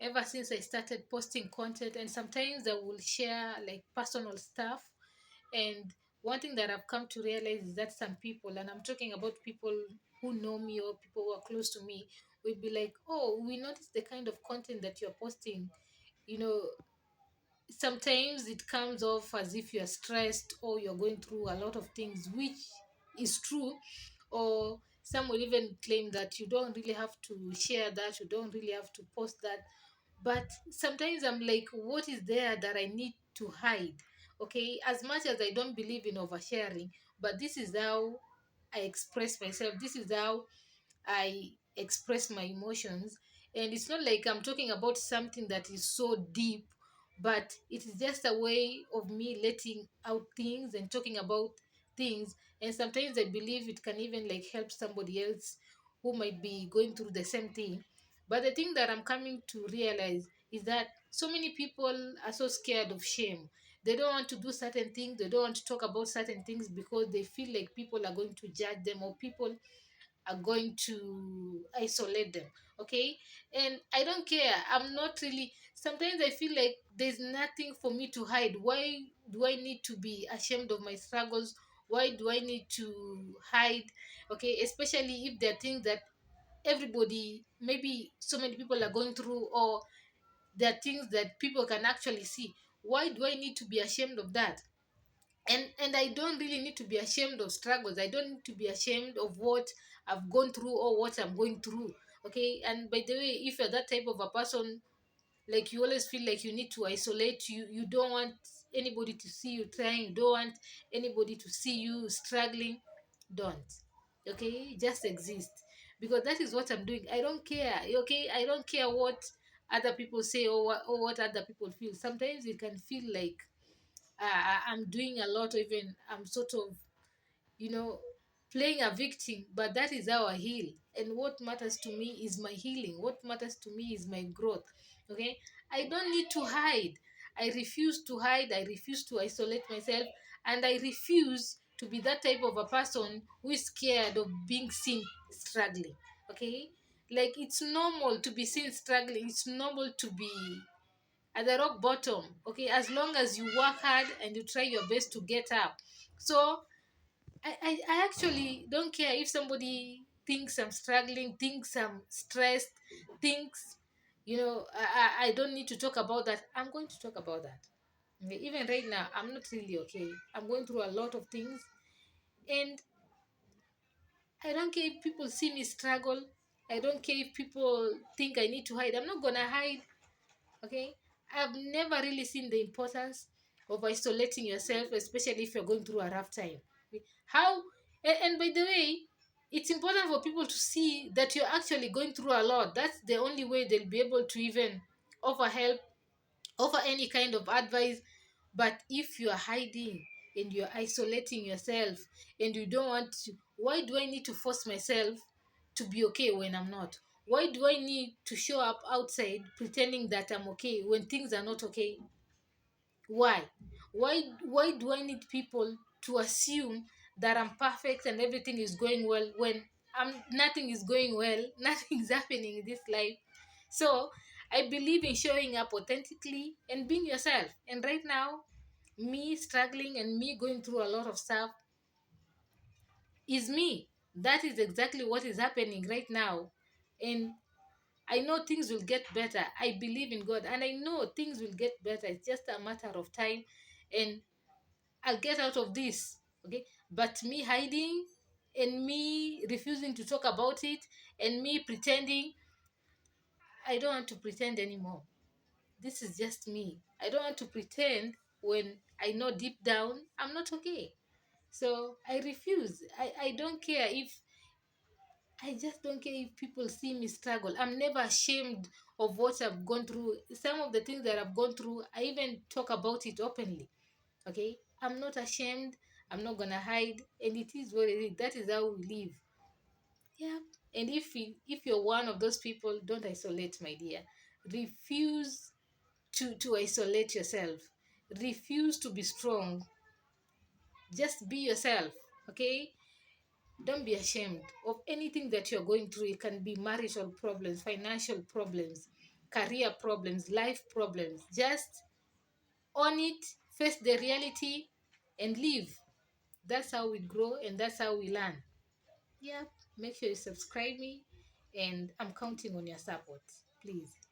ever since I started posting content, and sometimes I will share like personal stuff. And one thing that I've come to realize is that some people, and I'm talking about people who know me or people who are close to me, will be like, oh, we notice the kind of content that you're posting. You know, sometimes it comes off as if you're stressed or you're going through a lot of things, which is true. Or some will even claim that you don't really have to share that, you don't really have to post that. But sometimes I'm like, what is there that I need to hide? Okay, as much as I don't believe in oversharing, but this is how I express myself, this is how I express my emotions. And it's not like I'm talking about something that is so deep, but it is just a way of me letting out things and talking about things. And sometimes I believe it can even like help somebody else who might be going through the same thing. But the thing that I'm coming to realize is that so many people are so scared of shame. They don't want to do certain things, they don't want to talk about certain things because they feel like people are going to judge them, or people are going to isolate them. Okay, and I don't care, I'm not really, sometimes I feel like there's nothing for me to hide. Why do I need to be ashamed of my struggles? Why do I need to hide? Okay, especially if there are things that everybody, maybe so many people are going through, or there are things that people can actually see. Why do I need to be ashamed of that? And I don't really need to be ashamed of struggles. I don't need to be ashamed of what I've gone through or what I'm going through. Okay, and by the way, if you're that type of a person, like you always feel like you need to isolate, you don't want anybody to see you trying, you don't want anybody to see you struggling, don't. Okay, just exist, because that is what I'm doing. I don't care. Okay, I don't care what other people say, or what other people feel. Sometimes it can feel like I'm doing a lot, even I'm sort of, you know, playing a victim, but that is how I heal. And what matters to me is my healing. What matters to me is my growth. Okay, I don't need to hide. I refuse to hide. I refuse to isolate myself, and I refuse to be that type of a person who is scared of being seen struggling. Okay, like it's normal to be seen struggling. It's normal to be at the rock bottom. Okay, as long as you work hard and you try your best to get up. So I actually don't care if somebody thinks I'm struggling, thinks I'm stressed, thinks, I don't need to talk about that. I'm going to talk about that. Okay, even right now, I'm not really okay. I'm going through a lot of things, and I don't care if people see me struggle. I don't care if people think I need to hide. I'm not gonna hide. Okay, I've never really seen the importance of isolating yourself, especially if you're going through a rough time. Okay? How, and by the way, it's important for people to see that you're actually going through a lot. That's the only way they'll be able to even offer help, offer any kind of advice. But if you are hiding and you're isolating yourself and you don't want to, why do I need to force myself to be okay when I'm not? Why do I need to show up outside pretending that I'm okay when things are not okay? Why? Why do I need people to assume that I'm perfect and everything is going well when nothing is going well, nothing is happening in this life? So I believe in showing up authentically and being yourself. And right now, me struggling and me going through a lot of stuff is me. That is exactly what is happening right now. And I know things will get better. I believe in God and I know things will get better. It's just a matter of time, and I'll get out of this. Okay. But me hiding and me refusing to talk about it and me pretending, I don't want to pretend anymore. This is just me. I don't want to pretend when I know deep down I'm not okay. So I refuse. I don't care if, I just don't care if people see me struggle. I'm never ashamed of what I've gone through. Some of the things that I've gone through, I even talk about it openly. Okay? I'm not ashamed. I'm not gonna hide. And it is what it is. That is how we live. Yeah. And if you're one of those people, don't isolate, my dear. Refuse to isolate yourself. Refuse to be strong. Just be yourself. Okay? Don't be ashamed of anything that you're going through. It can be marital problems, financial problems, career problems, life problems. Just own it, face the reality, and live. That's how we grow and that's how we learn. Yeah, make sure you subscribe me, and I'm counting on your support. Please.